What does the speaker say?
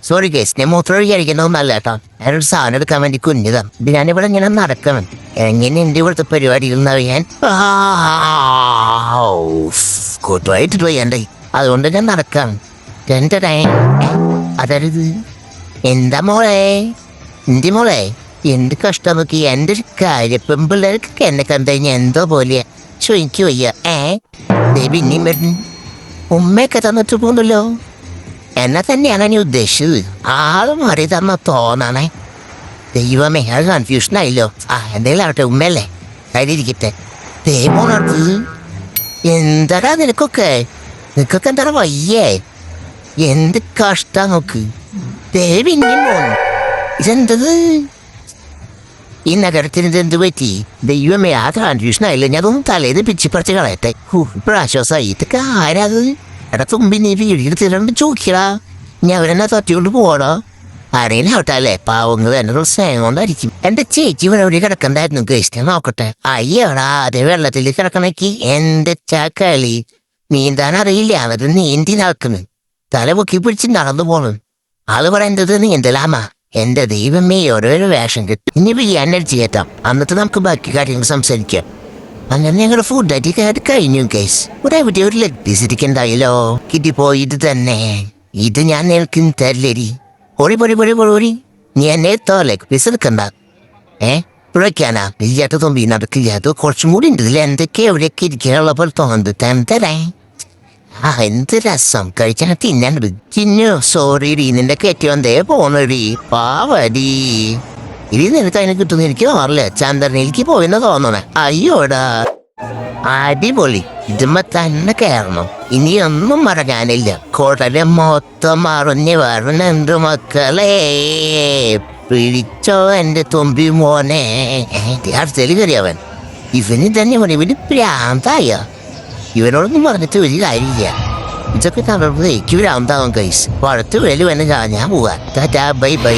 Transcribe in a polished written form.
Sorry case, ഞാൻ മൂത്രം ഒഴിക്കാതിരിക്കുന്നതൊന്നല്ല കേട്ടോ. ഞാനൊരു സാധനം എടുക്കാൻ വേണ്ടി കുഞ്ഞിതാണ്. ഇത് ഞാനിവിടെ ഇങ്ങനെ നടക്കണം. എങ്ങനെ എൻ്റെ ഇവിടുത്തെ പരിപാടികൾ എന്നറിയാൻ കൂട്ടുമായിട്ട് പോയി എൻ്റെ. അതുകൊണ്ട് ഞാൻ നടക്കാം. എൻ്റെ അതരുത്. എന്താ മോളെ, എൻ്റെ മോളെ, എന്ത് കഷ്ടം നോക്കി. എൻ്റെ ഒരു കാര്യം പെൺപിള്ളേർക്ക് എന്നെ കണ്ടു കഴിഞ്ഞാൽ എന്തോ പോലെയാ. ചോദിക്കു വയ്യ. പിന്നെയും വരുന്നു. ഉമ്മയൊക്കെ തന്നിട്ട് പോകുന്നല്ലോ. എന്നെ തന്നെയാണ് നീ ഉദ്ദേശിച്ചത്. ആള് മാറി തന്ന തോന്നണേ. ദൈവമേ, അത് കൺഫ്യൂഷനായില്ലോ. എന്തെങ്കിലും ആവട്ടെ, ഉമ്മയല്ലേ, കയ്യിലിരിക്കട്ടെ. ദൈവമോണത് എന്താടാ നിനക്കൊക്കെ എന്താണ് വയ്യേ? എന്ത് കഷ്ടാ നോക്ക്. ദേവിന്നെ മോൻ, ഇതെന്തത്? ഈ നഗരത്തിന് എന്ത് പറ്റി? ദൈവമേ, ആ കൺഫ്യൂഷനായില്ല. ഞാനതൊന്നും തലേന്ന് പിച്ചിപ്പറിച്ച് കളയട്ടെ. പ്രാശ്വാസമായി. ഇതൊക്കെ ആരാത്? എടാ തുമ്പി, നീ വീടിന് തിരണ്ട് ചോദിക്കടാ. ഞാൻ അവരെന്നെ തൊറ്റിക്കൊണ്ട് പോകണോ? ആരെങ്കിലും ആവട്ടല്ലേ, പാവങ്ങൾ എന്നൊരു സ്നേഹം കൊണ്ടായിരിക്കും. എൻ്റെ ചേച്ചി ഇവിടെ എവിടെ കിടക്കണ്ടായിരുന്നു ഗസ്റ്റ്, നോക്കട്ടെ. അയ്യോടാ, അതേ വെള്ളത്തിൽ കിടക്കണേക്ക്. എൻ്റെ ചാക്കളി, നീന്താൻ അറിയില്ല. അവര് നീന്തി നടക്കുന്നു. തല പൊക്കി പിടിച്ച് നടന്നു പോണു. അത് പറയേണ്ടത് നീന്തലാമാ. എൻ്റെ ദൈവമേ, ഓരോരോ വേഷം കിട്ടും. ഇനിയിപ്പോ ഈ എനർജി കയറ്റാം, എന്നിട്ട് നമുക്ക് ബാക്കി കാര്യങ്ങൾ സംസാരിക്കാം. അങ്ങനെ ഞങ്ങളുടെ ഫുഡ് ആയിട്ട് കഴിഞ്ഞു ഗൈസ്. ഇവിടെ എവിടെ ഒരു ലെഗ് പീസ് ഇരിക്കണ്ടായല്ലോ. കിട്ടിപ്പോയത് തന്നെ. ഇത് ഞാൻ നിൽക്കും തരലേരി. ഓടി പൊടി പൊടി പൊടി. നീ എന്നെ ലെഗ് പീസ് എടുക്കണ്ട. ഇവിടേക്കാനാ ഇല്ലാത്ത തുമ്പി നടക്കില്ല. അത് കുറച്ചും കൂടി ഉണ്ട്. ഇതിൽ എന്തൊക്കെ എവിടെയൊക്കെ ഇരിക്കാനുള്ള പോലെ തോന്നുന്നത്. തരേ എന്ത് രസം. കഴിച്ചാൽ തിന്നാണ്ട് തിന്നു. സോറി ഡി, നിന്റെ കയറ്റി വന്നേ പോണടി. പാവടി. ഇനി നിനക്ക് അതിനെ കിട്ടുന്ന എനിക്ക് ഓർല്ല. ചന്ദ്രനിലേക്ക് പോയെന്ന് തോന്നണേ. അയ്യോടാ, അടിപൊളി. ഇതുമ്മ തന്നെ കയറണം. ഇനിയൊന്നും മറക്കാനില്ല. കുടല് മൊത്തം മറിഞ്ഞ് വരണുണ്ട് മക്കളെ. പിടിച്ചോ എൻ്റെ തുമ്പി മോനെ. അടുത്തേൽ കയറിയവൻ. ഇവന് തന്നെ മതി. ഇവന് പ്രാന്തായ. ഇവനോടൊന്നും പറഞ്ഞിട്ട് വലിയ കാര്യമില്ല. ഇതൊക്കെ തളർന്നേക്ക് ഭ്രാന്താവും ഗൈസ്. പുറത്ത് വേലി വേണം. ഞാൻ പോവാ. Tata, bye bye.